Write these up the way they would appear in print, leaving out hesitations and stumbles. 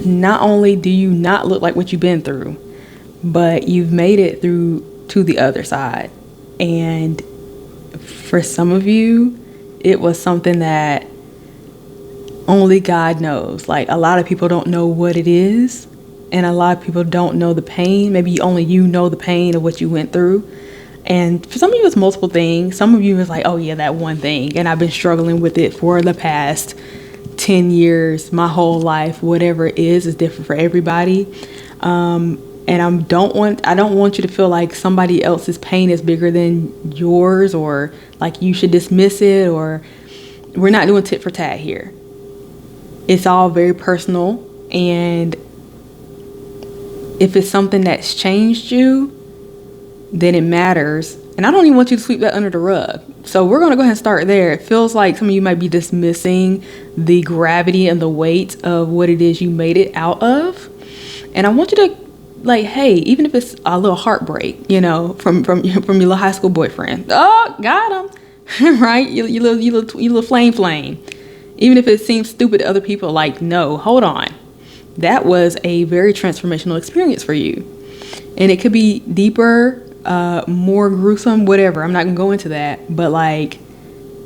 not only do you not look like what you've been through, but you've made it through to the other side. And for some of you, it was something that only God knows. Like, a lot of people don't know what it is, and a lot of people don't know the pain. Maybe only you know the pain of what you went through. And for some of you, it's multiple things. Some of you is like, oh yeah, that one thing, and I've been struggling with it for the past 10 years, my whole life. Whatever it is different for everybody. And I don't want you to feel like somebody else's pain is bigger than yours, or like you should dismiss it, or we're not doing tit for tat here. It's all very personal, and if it's something that's changed you, then it matters. And I don't even want you to sweep that under the rug. So we're going to go ahead and start there. It feels like some of you might be dismissing the gravity and the weight of what it is you made it out of. And I want you to, like, hey, even if it's a little heartbreak, from your little high school boyfriend. Oh, got him. Right? You little flame. Even if it seems stupid to other people, like, no, hold on. That was a very transformational experience for you. And it could be deeper, more gruesome, whatever. I'm not gonna go into that. But like,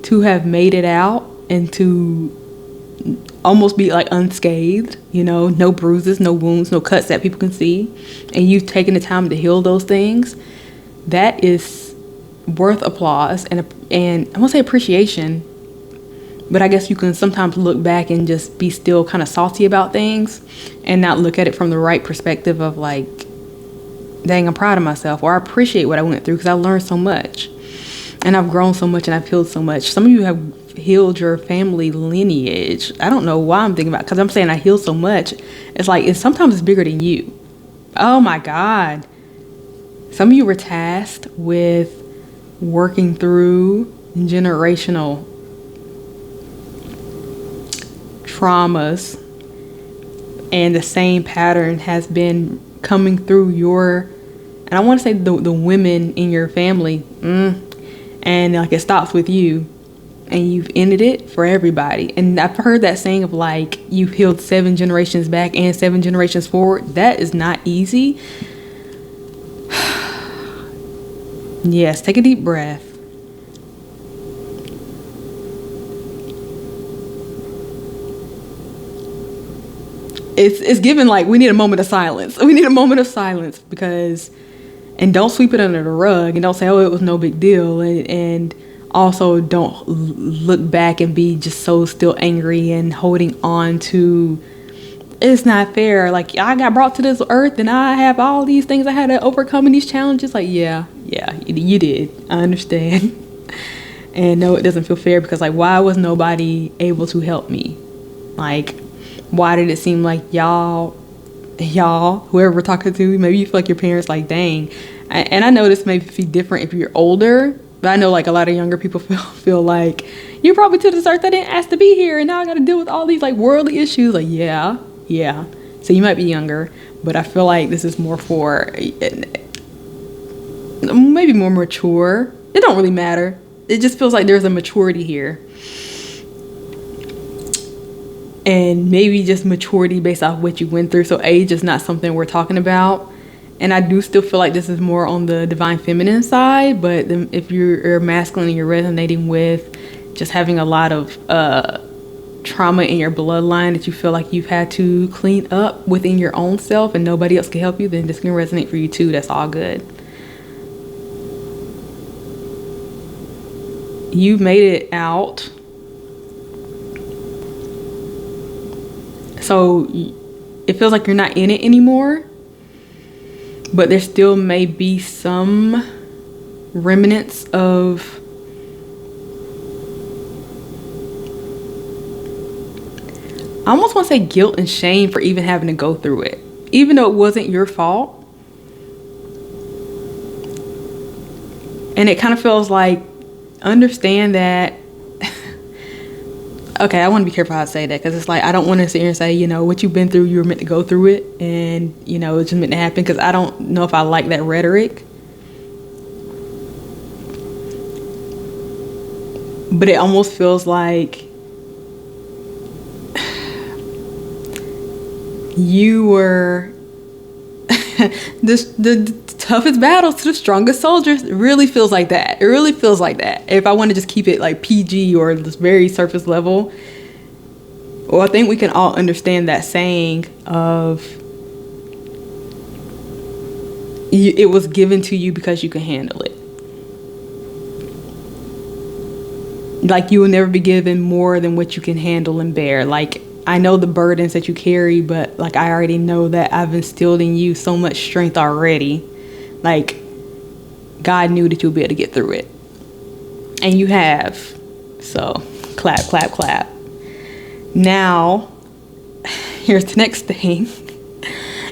to have made it out and to almost be like unscathed, no bruises, no wounds, no cuts that people can see, and you've taken the time to heal those things, that is worth applause and I won't say appreciation, but I guess you can sometimes look back and just be still kind of salty about things and not look at it from the right perspective of like, dang, I'm proud of myself, or I appreciate what I went through because I learned so much and I've grown so much and I've healed so much. Some of you have healed your family lineage. I don't know why I'm thinking about it, because I'm saying I healed so much. It's like, sometimes it's bigger than you. Oh my God. Some of you were tasked with working through generational traumas, and the same pattern has been coming through and I want to say the women in your family, and like it stops with you, and you've ended it for everybody. And I've heard that saying of like, you've healed 7 generations back and 7 generations forward. That is not easy. Yes, take a deep breath. It's given like, we need a moment of silence. We need a moment of silence and don't sweep it under the rug, and don't say, oh, it was no big deal. And also don't look back and be just so still angry and holding on to, it's not fair. Like, I got brought to this earth and I have all these things I had to overcome in these challenges. Like, yeah, you did. I understand. And no, it doesn't feel fair, because like, why was nobody able to help me? Like, why did it seem like y'all, whoever we're talking to, maybe you feel like your parents, like, dang. And I know this may be different if you're older, but I know like a lot of younger people feel like, you brought me to this earth, I didn't ask to be here, and now I got to deal with all these like worldly issues. Like, yeah. So you might be younger, but I feel like this is more for maybe more mature. It don't really matter. It just feels like there's a maturity here. And maybe just maturity based off what you went through. So age is not something we're talking about. And I do still feel like this is more on the divine feminine side. But if you're masculine and you're resonating with just having a lot of trauma in your bloodline that you feel like you've had to clean up within your own self and nobody else can help you, then this can resonate for you too. That's all good. You've made it out. So it feels like you're not in it anymore, but there still may be some remnants of I almost want to say guilt and shame for even having to go through it, even though it wasn't your fault. And it kind of feels like, understand that. Okay, I want to be careful how I say that, because it's like, I don't want to sit here and say, what you've been through, you were meant to go through it, and, it's just meant to happen, because I don't know if I like that rhetoric. But it almost feels like You were the toughest battles to the strongest soldiers. It really feels like that. It really feels like that. If I want to just keep it like PG or this very surface level, well, I think we can all understand that saying of it was given to you because you can handle it. Like, you will never be given more than what you can handle and bear. Like, I know the burdens that you carry, but like, I already know that I've instilled in you so much strength already. Like, God knew that you'll be able to get through it. And you have. So, clap, clap, clap. Now, here's the next thing.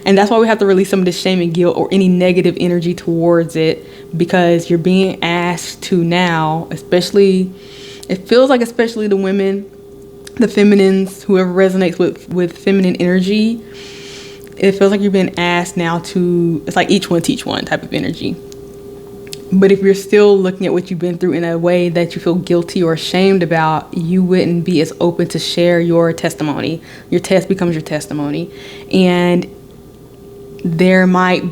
And that's why we have to release some of this shame and guilt or any negative energy towards it, because you're being asked to now, especially, it feels like especially the women, the feminines, whoever resonates with feminine energy, it feels like you're being asked now to, it's like each one teach one type of energy. But if you're still looking at what you've been through in a way that you feel guilty or ashamed about, you wouldn't be as open to share your testimony. Your test becomes your testimony. And you might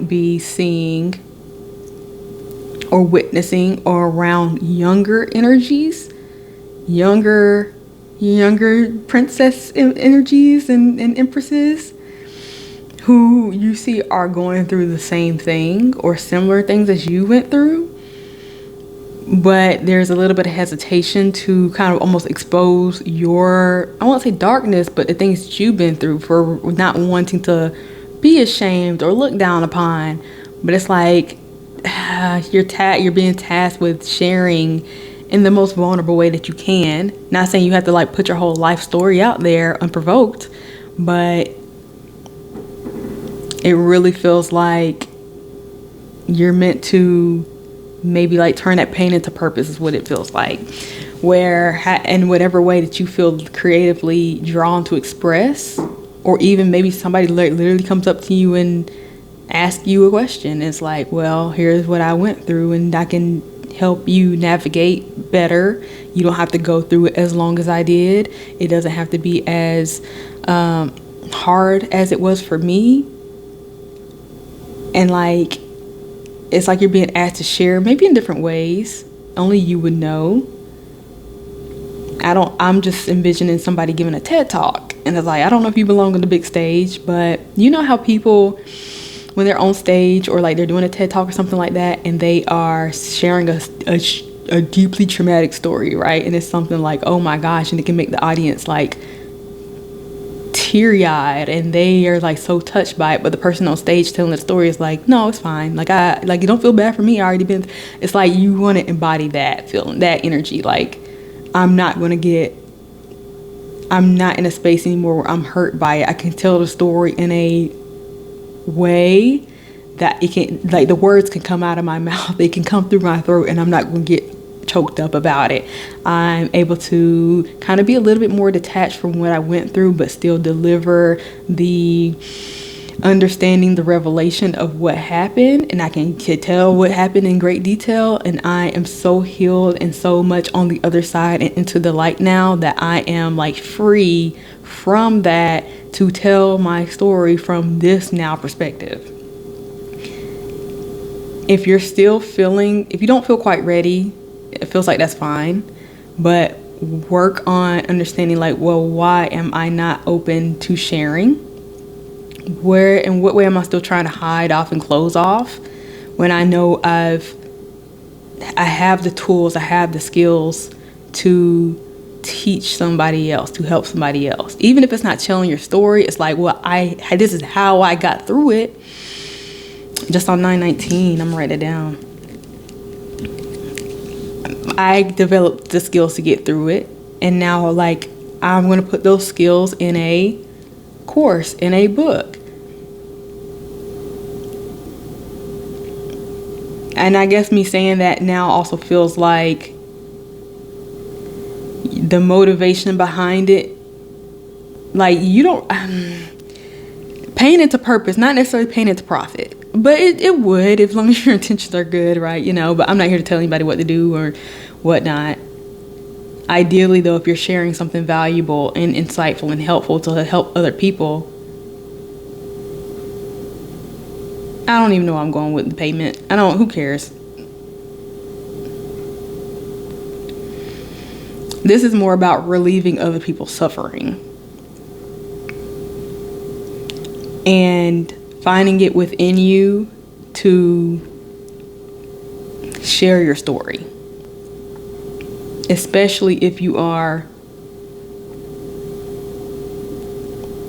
be seeing or witnessing or around younger energies, younger princess energies and empresses who you see are going through the same thing or similar things as you went through. But there's a little bit of hesitation to kind of almost expose your, I won't say darkness, but the things that you've been through, for not wanting to be ashamed or looked down upon. But it's like you're being tasked with sharing in the most vulnerable way that you can. Not saying you have to like put your whole life story out there unprovoked, but it really feels like you're meant to maybe like turn that pain into purpose is what it feels like, where in whatever way that you feel creatively drawn to express, or even maybe somebody literally comes up to you and asks you a question. It's like, well, here's what I went through and I can help you navigate better. You don't have to go through it as long as I did. It doesn't have to be as hard as it was for me. And like, it's like you're being asked to share, maybe in different ways. Only you would know. I'm just envisioning somebody giving a TED talk. And it's like, I don't know if you belong on the big stage, but you know how people, when they're on stage or like they're doing a TED talk or something like that, and they are sharing a deeply traumatic story, right? And it's something like, oh my gosh, and it can make the audience like teary-eyed and they are like so touched by it, but the person on stage telling the story is like, no, it's fine, like you don't feel bad for me, I already been. It's like you want to embody that feeling, that energy. Like, I'm not in a space anymore where I'm hurt by it. I can tell the story in a way that it can, like, the words can come out of my mouth, they can come through my throat, and I'm not going to get choked up about it. I'm able to kind of be a little bit more detached from what I went through, but still deliver the understanding, the revelation of what happened, and I can tell what happened in great detail. And I am so healed and so much on the other side and into the light now that I am like free from that to tell my story from this now perspective. If you're still feeling, if you don't feel quite ready, it feels like that's fine, but work on understanding like, well, why am I not open to sharing? Where, in what way am I still trying to hide off and close off when I know I have the tools, I have the skills to teach somebody else, to help somebody else? Even if it's not telling your story, it's like, well, this is how I got through it. Just on 9/19, I'm writing it down. I developed the skills to get through it, and now like I'm going to put those skills in a course, in a book. And I guess me saying that now also feels like the motivation behind it, like you don't pain into purpose, not necessarily pain into profit, but it would, as long as your intentions are good, right? You know, but I'm not here to tell anybody what to do or whatnot. Ideally, though, if you're sharing something valuable and insightful and helpful to help other people, I don't even know where I'm going with the payment. Who cares? This is more about relieving other people's suffering and finding it within you to share your story, especially if you are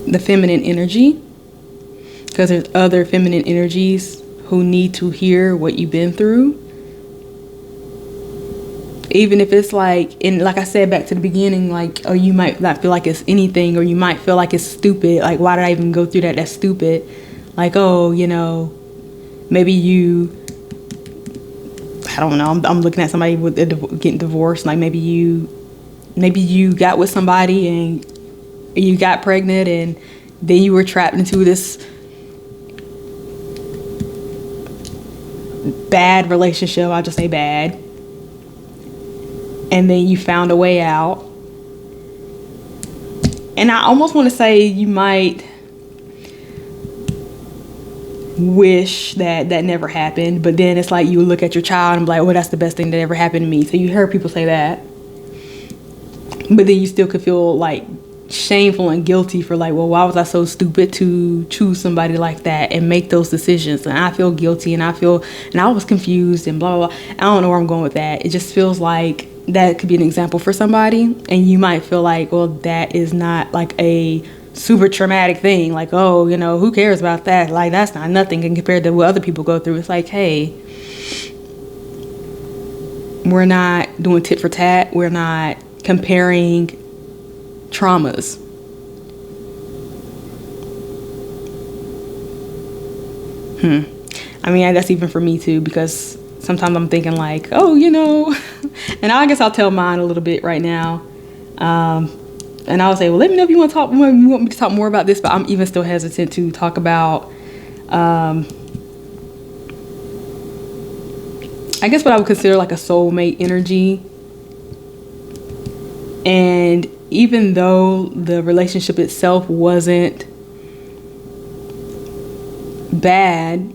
the feminine energy, because there's other feminine energies who need to hear what you've been through. Even if it's like, and like I said back to the beginning, like, oh, you might not feel like it's anything, or you might feel like it's stupid. Like, why did I even go through that? That's stupid. Like, oh, maybe you, I don't know. I'm looking at somebody with getting divorced. Like maybe you got with somebody and you got pregnant, and then you were trapped into this bad relationship. I'll just say bad. And then you found a way out. And I almost want to say you might wish that never happened, but then it's like you look at your child and be like, well, that's the best thing that ever happened to me. So you heard people say that, but then you still could feel like shameful and guilty for like, well, why was I so stupid to choose somebody like that and make those decisions? And I feel guilty, and I was confused and blah, blah, blah. I don't know where I'm going with that. It just feels like that could be an example for somebody, and you might feel like, well, that is not like a super traumatic thing. Like, oh, who cares about that? Like, that's not nothing compared to what other people go through. It's like, hey, we're not doing tit for tat. We're not comparing traumas. I mean, that's even for me too, because sometimes I'm thinking like, oh, and I guess I'll tell mine a little bit right now. And I'll say, well, let me know if you want me to talk more about this, but I'm even still hesitant to talk about, I guess what I would consider like a soulmate energy. And even though the relationship itself wasn't bad,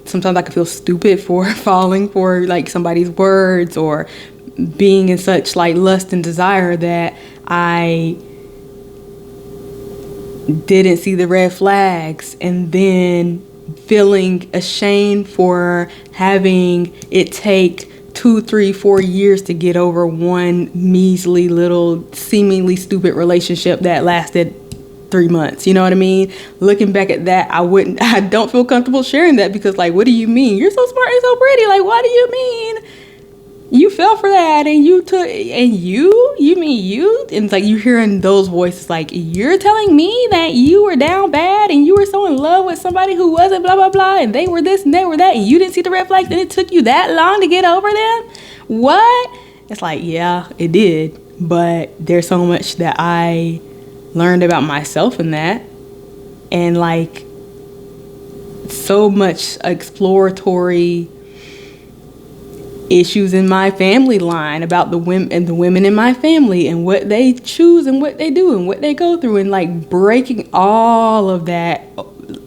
sometimes I can feel stupid for falling for like somebody's words or being in such like lust and desire that I didn't see the red flags, and then feeling ashamed for having it take 2, 3, 4 years to get over one measly little seemingly stupid relationship that lasted 3 months. You know what I mean? Looking back at that, I don't feel comfortable sharing that, because like, what do you mean? You're so smart and so pretty. Like, what do you mean? You fell for that, and you mean you? And it's like you hearing those voices like, you're telling me that you were down bad and you were so in love with somebody who wasn't blah, blah, blah, and they were this and they were that, and you didn't see the red flags, and it took you that long to get over them? What? It's like, yeah, it did. But there's so much that I learned about myself in that, and like so much exploratory issues in my family line about the women in my family and what they choose and what they do and what they go through, and like breaking all of that,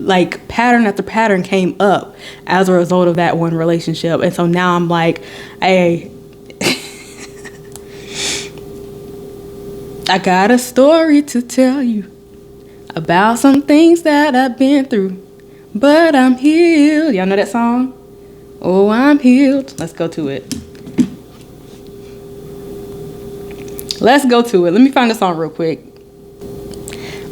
like pattern after pattern came up as a result of that one relationship. And so now I'm like, hey, I got a story to tell you about some things that I've been through, but I'm healed. Y'all know that song? Oh, I'm healed. Let's go to it. Let me find the song real quick.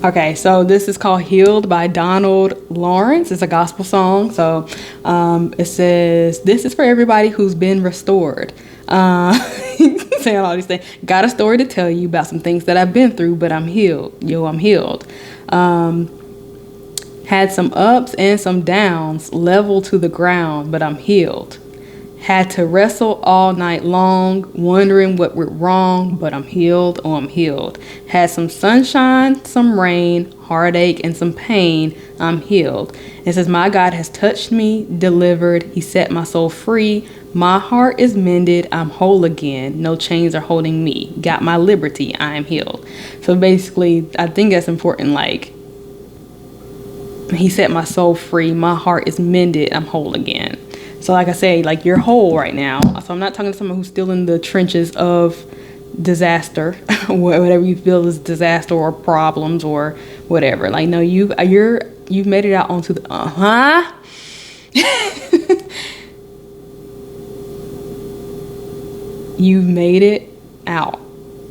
Okay, so this is called Healed by Donald Lawrence. It's a gospel song. So it says, this is for everybody who's been restored. Saying all these things. Got a story to tell you about some things that I've been through, but I'm healed. I'm healed. Had some ups and some downs, level to the ground, but I'm healed. Had to wrestle all night long, wondering what went wrong, but I'm healed. Oh, I'm healed. Had some sunshine, some rain, heartache, and some pain. I'm healed. It says, my God has touched me, delivered. He set my soul free, My heart is mended, I'm whole again. No chains are holding me. Got my liberty, I am healed. So basically, I think that's important. Like, he set my soul free. My heart is mended, I'm whole again. So like I say, like, you're whole right now. So I'm not talking to someone who's still in the trenches of disaster, whatever you feel is disaster or problems or whatever. Like, no, you've made it out onto the You've made it out.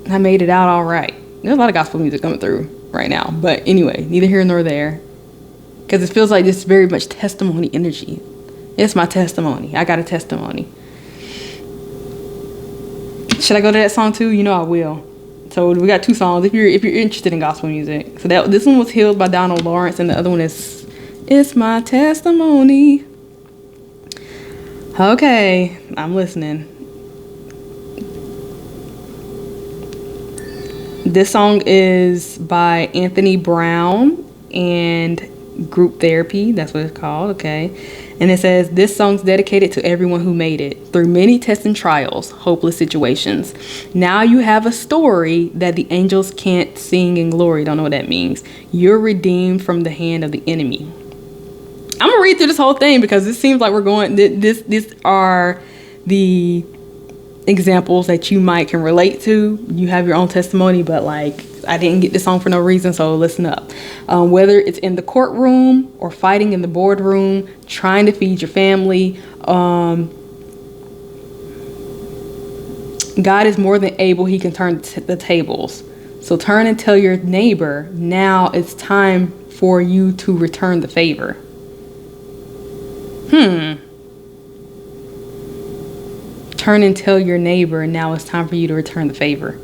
I made it out all right. There's a lot of gospel music coming through right now. But anyway, neither here nor there. Because it feels like this very much testimony energy. It's my testimony. I got a testimony. Should I go to that song too? You know I will. So we got two songs if you're interested in gospel music. So this one was Healed by Donald Lawrence, and the other one is It's My Testimony. Okay, I'm listening. This song is by Anthony Brown and Group Therapy. That's what it's called. Okay. And it says, this song's dedicated to everyone who made it through many tests and trials, hopeless situations. Now you have a story that the angels can't sing in glory. Don't know what that means. You're redeemed from the hand of the enemy. I'm going to read through this whole thing because it seems like we're going, these are the examples that you might can relate to. You have your own testimony, but like, I didn't get this song for no reason, so listen up. Whether it's in the courtroom or fighting in the boardroom, trying to feed your family, God is more than able. He can turn the tables. So turn and tell your neighbor, now it's time for you to return the favor. Turn and tell your neighbor, now it's time for you to return the favor.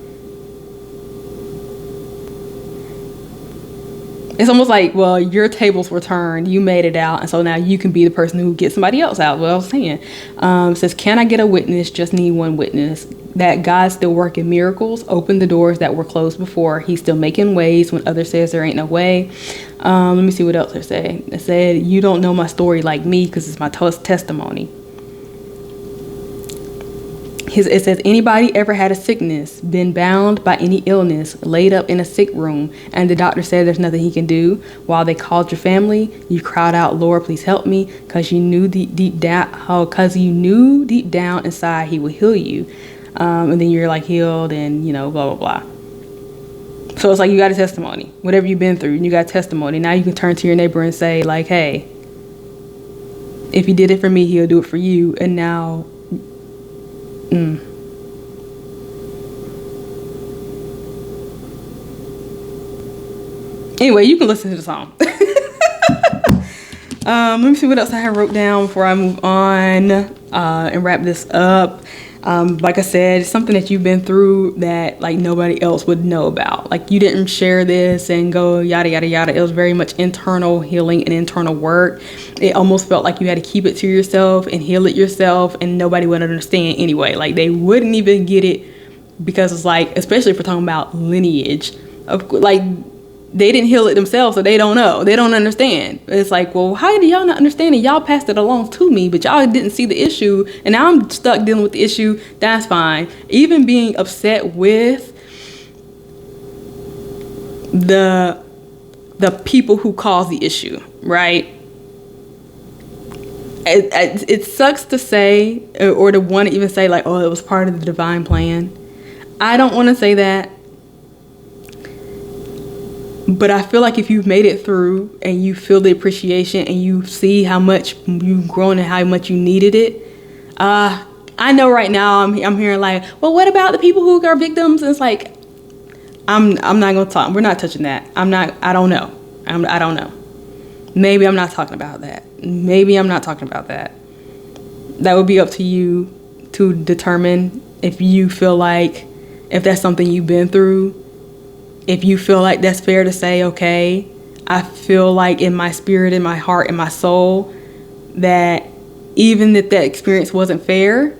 It's almost like, well, your tables were turned, you made it out, and so now you can be the person who gets somebody else out. What I was saying. It says, can I get a witness? Just need one witness. That God's still working miracles. Open the doors that were closed before. He's still making ways when others says there ain't no way. Let me see what else they're saying. It said, you don't know my story like me because it's my testimony. It says, anybody ever had a sickness, been bound by any illness, laid up in a sick room, and the doctor said there's nothing he can do? While they called your family, you cried out, Lord, please help me, because you knew deep down inside he would heal you. And then you're like healed and, blah, blah, blah. So it's like you got a testimony. Whatever you've been through, you got a testimony. Now you can turn to your neighbor and say, like, hey, if he did it for me, he'll do it for you. And now... Anyway, you can listen to the song. Let me see what else I have wrote down before I move on and wrap this up. Like I said, it's something that you've been through that like nobody else would know about. Like you didn't share this and go yada, yada, yada. It was very much internal healing and internal work. It almost felt like you had to keep it to yourself and heal it yourself, and nobody would understand anyway. Like they wouldn't even get it because it's like, especially if we're talking about lineage of like, they didn't heal it themselves, so they don't know. They don't understand. It's like, well, how do y'all not understand it? Y'all passed it along to me, but y'all didn't see the issue, and now I'm stuck dealing with the issue. That's fine. Even being upset with the people who cause the issue, right? It sucks to say, or to want to even say like, oh, it was part of the divine plan. I don't want to say that. But I feel like if you've made it through and you feel the appreciation and you see how much you've grown and how much you needed it, I know right now I'm hearing like, well, what about the people who are victims? And it's like, I'm not gonna talk. We're not touching that. I don't know. I don't know. Maybe I'm not talking about that. Maybe I'm not talking about that. That would be up to you to determine if you feel like, if that's something you've been through. If you feel like that's fair to say, okay, I feel like in my spirit, in my heart, in my soul, that even if that experience wasn't fair,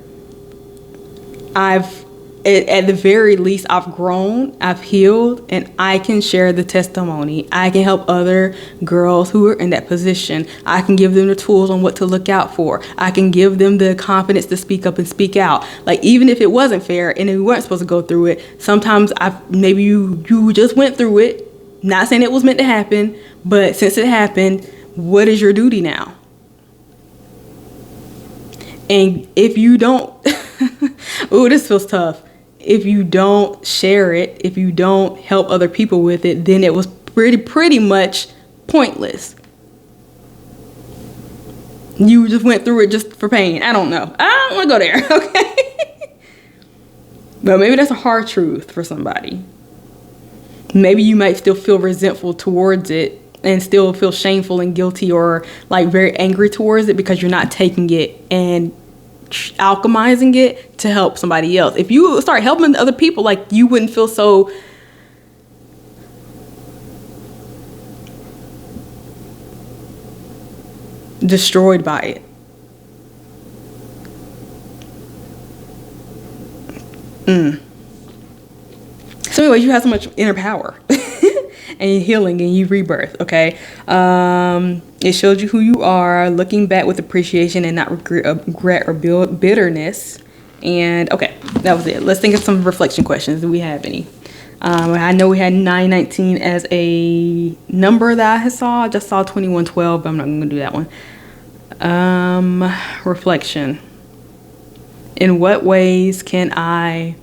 I've at the very least, I've grown, I've healed, and I can share the testimony. I can help other girls who are in that position. I can give them the tools on what to look out for. I can give them the confidence to speak up and speak out. Like, even if it wasn't fair and we weren't supposed to go through it, sometimes maybe you just went through it. Not saying it was meant to happen, but since it happened, what is your duty now? And if you don't, ooh, this feels tough. If you don't share it, if you don't help other people with it, then it was pretty much pointless. You just went through it just for pain. I don't know. I don't want to go there, okay? But maybe that's a hard truth for somebody. Maybe you might still feel resentful towards it and still feel shameful and guilty or like very angry towards it because you're not taking it and alchemizing it to help somebody else. If you start helping other people, like, you wouldn't feel so destroyed by it. So anyways, you have so much inner power and healing and you rebirth. Okay. It shows you who you are, looking back with appreciation and not regret or bitterness. And okay, that was it. Let's think of some reflection questions. Do we have any? I know we had 919 as a number that I saw. I just saw 2112, but I'm not going to do that one. Reflection. In what ways can I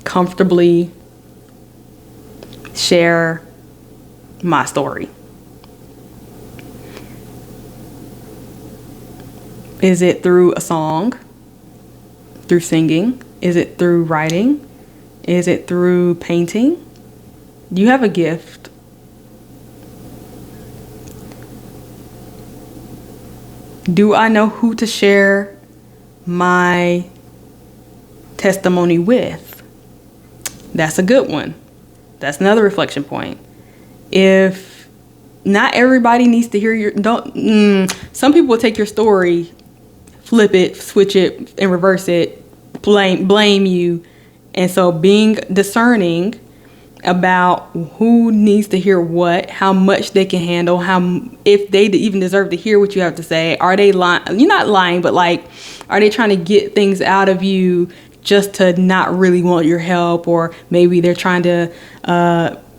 comfortably share my story? Is it through a song? Through singing? Is it through writing? Is it through painting? You have a gift. Do I know who to share my testimony with? That's a good one. That's another reflection point. If not everybody needs to hear your, some people will take your story, flip it, switch it, and reverse it, blame you. And so being discerning about who needs to hear what, how much they can handle, if they even deserve to hear what you have to say. Are they lying? You're not lying, but like, are they trying to get things out of you just to not really want your help? Or maybe they're trying to,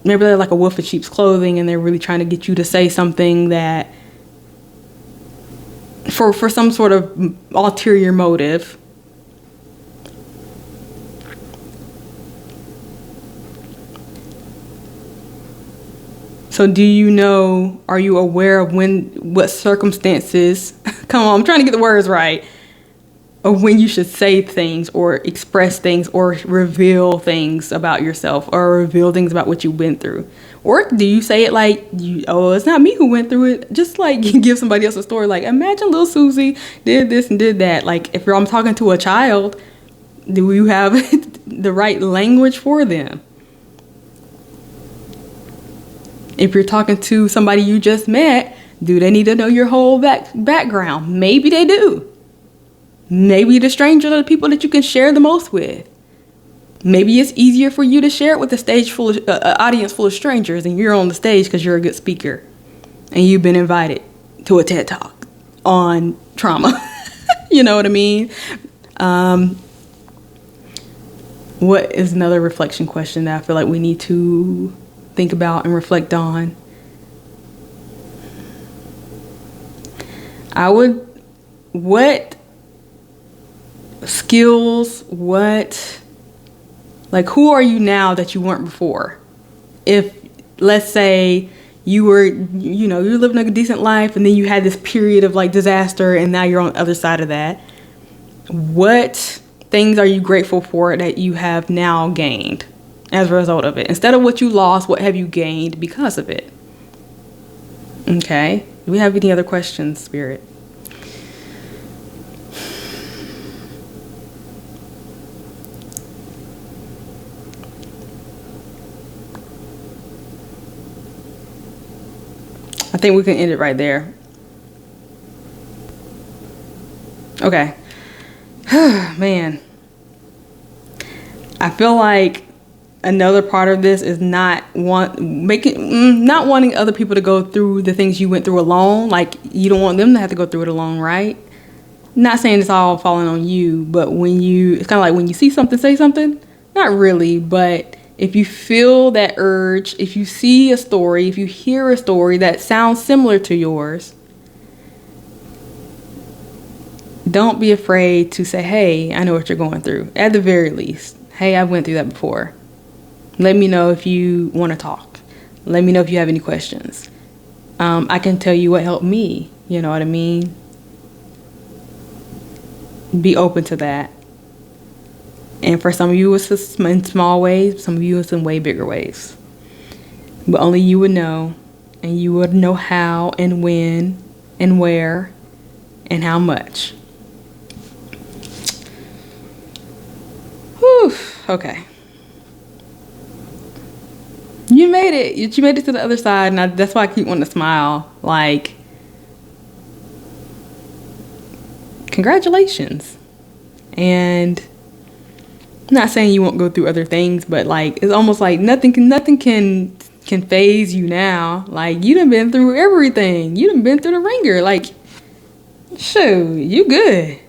maybe they're like a wolf in sheep's clothing and they're really trying to get you to say something that for some sort of ulterior motive. So do you know, are you aware of what circumstances, come on, I'm trying to get the words right, of when you should say things or express things or reveal things about yourself or reveal things about what you went through? Or do you say it like, it's not me who went through it, just like give somebody else a story, like, imagine little Susie did this and did that. Like, if I'm talking to a child, do you have the right language for them? If you're talking to somebody you just met, do they need to know your whole background? Maybe they do. Maybe the strangers are the people that you can share the most with. Maybe it's easier for you to share it with a stage full of audience full of strangers, and you're on the stage because you're a good speaker, and you've been invited to a TED Talk on trauma. You know what I mean? What is another reflection question that I feel like we need to think about and reflect on? What skills, who are you now that you weren't before? If, let's say, you're living a decent life and then you had this period of like disaster and now you're on the other side of that. What things are you grateful for that you have now gained as a result of it? Instead of what you lost, what have you gained because of it? Okay. Do we have any other questions, Spirit? I think we can end it right there. Okay. Man. I feel like another part of this is not wanting other people to go through the things you went through alone. Like, you don't want them to have to go through it alone, right? Not saying it's all falling on you, but it's kind of like when you see something, say something. Not really, but if you feel that urge, if you see a story, if you hear a story that sounds similar to yours, don't be afraid to say, hey, I know what you're going through. At the very least, hey, I went through that before. Let me know if you want to talk. Let me know if you have any questions. I can tell you what helped me. You know what I mean? Be open to that. And for some of you, it's in small ways. Some of you, it's in way bigger ways. But only you would know. And you would know how and when and where and how much. Whew. Okay. You made it. You made it to the other side. And that's why I keep wanting to smile. Like, congratulations. And I'm not saying you won't go through other things, but like, it's almost like nothing can phase you now. Like, you done been through everything. You done been through the ringer. Like, shoot, you good.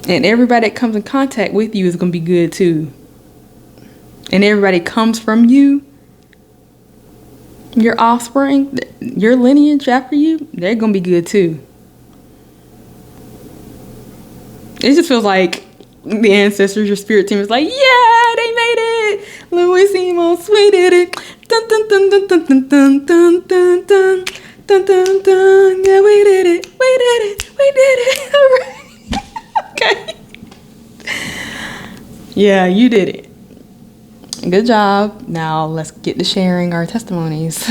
And everybody that comes in contact with you is going to be good too. And everybody comes from you, your offspring, your lineage after you, they're going to be good too. It just feels like the ancestors, your spirit team is like, yeah, they made it. Louis Simons, we did it. Dun, dun, dun, dun, dun, dun, dun, dun, dun, dun, dun, dun, dun. Yeah, we did it. We did it. We did it. All right. Okay. Yeah, you did it. Good job. Now let's get to sharing our testimonies.